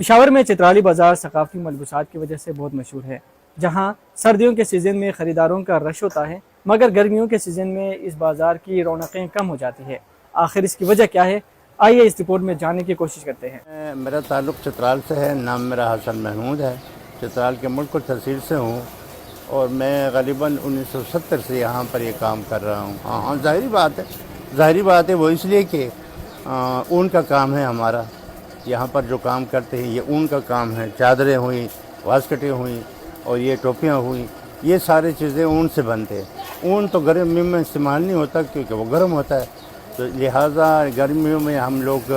پشاور میں چترالی بازار ثقافتی ملبوسات کی وجہ سے بہت مشہور ہے، جہاں سردیوں کے سیزن میں خریداروں کا رش ہوتا ہے، مگر گرمیوں کے سیزن میں اس بازار کی رونقیں کم ہو جاتی ہے۔ آخر اس کی وجہ کیا ہے؟ آئیے اس رپورٹ میں جاننے کی کوشش کرتے ہیں۔ میرا تعلق چترال سے ہے، نام میرا حسن محمود ہے، چترال کے ملک و تحصیل سے ہوں اور میں غالباً 1970 سے یہاں پر یہ کام کر رہا ہوں۔ ہاں ظاہری بات ہے وہ اس لیے کہ اون کا کام ہے ہمارا، یہاں پر جو کام کرتے ہیں یہ اون کا کام ہے۔ چادریں ہوئیں، واسکٹیں ہوئیں اور یہ ٹوپیاں ہوئیں، یہ ساری چیزیں اون سے بنتے ہیں۔ اون تو گرمیوں میں استعمال نہیں ہوتا کیونکہ وہ گرم ہوتا ہے، تو لہٰذا گرمیوں میں ہم لوگ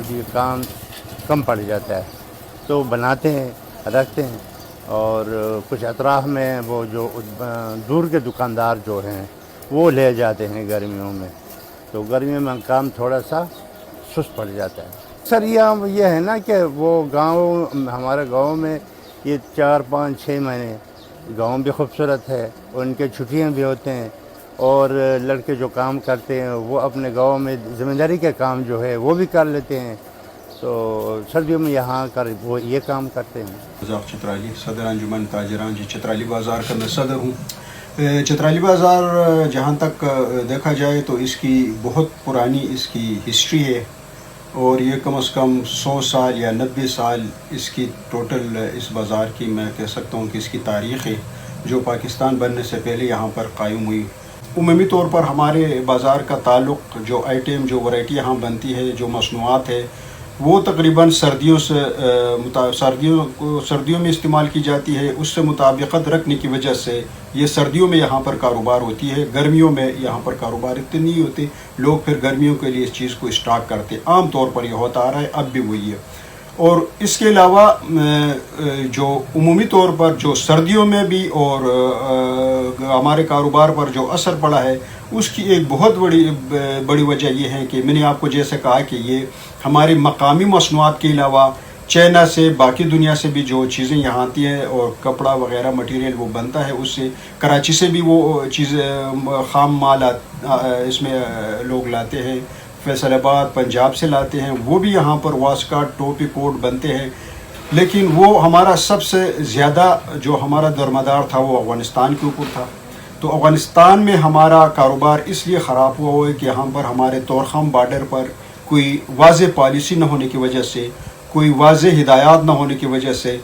یہ کام کم پڑ جاتا ہے تو بناتے ہیں، رکھتے ہیں، اور کچھ اطراف میں وہ جو دور کے دکاندار جو ہیں وہ لے جاتے ہیں گرمیوں میں، تو گرمیوں میں کام تھوڑا سا سست پڑ جاتا ہے۔ سر یہ ہے نا کہ وہ گاؤں، ہمارے گاؤں میں یہ 4 5 6 مہینے گاؤں بھی خوبصورت ہے، ان کے چھٹیاں بھی ہوتے ہیں، اور لڑکے جو کام کرتے ہیں وہ اپنے گاؤں میں ذمہ داری کے کام جو ہے وہ بھی کر لیتے ہیں، تو سردیوں میں یہاں کر وہ یہ کام کرتے ہیں۔ چترالی صدر انجمن تاجران جی چترالی بازار کا میں صدر ہوں۔ چترالی بازار جہاں تک دیکھا جائے تو اس کی بہت پرانی اس کی ہسٹری ہے، اور یہ کم از کم 100 سال یا 90 سال اس کی ٹوٹل اس بازار کی میں کہہ سکتا ہوں کہ اس کی تاریخ ہے، جو پاکستان بننے سے پہلے یہاں پر قائم ہوئی۔ عمومی طور پر ہمارے بازار کا تعلق جو آئٹم، جو ورائٹی یہاں بنتی ہے، جو مصنوعات ہے، وہ تقریباً سردیوں میں استعمال کی جاتی ہے۔ اس سے مطابقت رکھنے کی وجہ سے یہ سردیوں میں یہاں پر کاروبار ہوتی ہے، گرمیوں میں یہاں پر کاروبار اتنے نہیں ہوتے، لوگ پھر گرمیوں کے لیے اس چیز کو اسٹاک کرتے، عام طور پر یہ ہوتا آ رہا ہے، اب بھی وہی ہے۔ اور اس کے علاوہ جو عمومی طور پر جو سردیوں میں بھی اور ہمارے کاروبار پر جو اثر پڑا ہے، اس کی ایک بہت بڑی وجہ یہ ہے کہ میں نے آپ کو جیسے کہا کہ یہ ہماری مقامی مصنوعات کے علاوہ چائنا سے، باقی دنیا سے بھی جو چیزیں یہاں آتی ہیں اور کپڑا وغیرہ مٹیریل وہ بنتا ہے، اس سے کراچی سے بھی وہ چیزیں خام مال اس میں لوگ لاتے ہیں، فیصل آباد پنجاب سے لاتے ہیں، وہ بھی یہاں پر واسکٹ، ٹوپی، کوٹ بنتے ہیں۔ لیکن وہ ہمارا سب سے زیادہ جو ہمارا درمدار تھا وہ افغانستان کے اوپر تھا، تو افغانستان میں ہمارا کاروبار اس لیے خراب ہوا ہے کہ یہاں پر ہمارے طورخم بارڈر پر کوئی واضح پالیسی نہ ہونے کی وجہ سے، کوئی واضح ہدایات نہ ہونے کی وجہ سے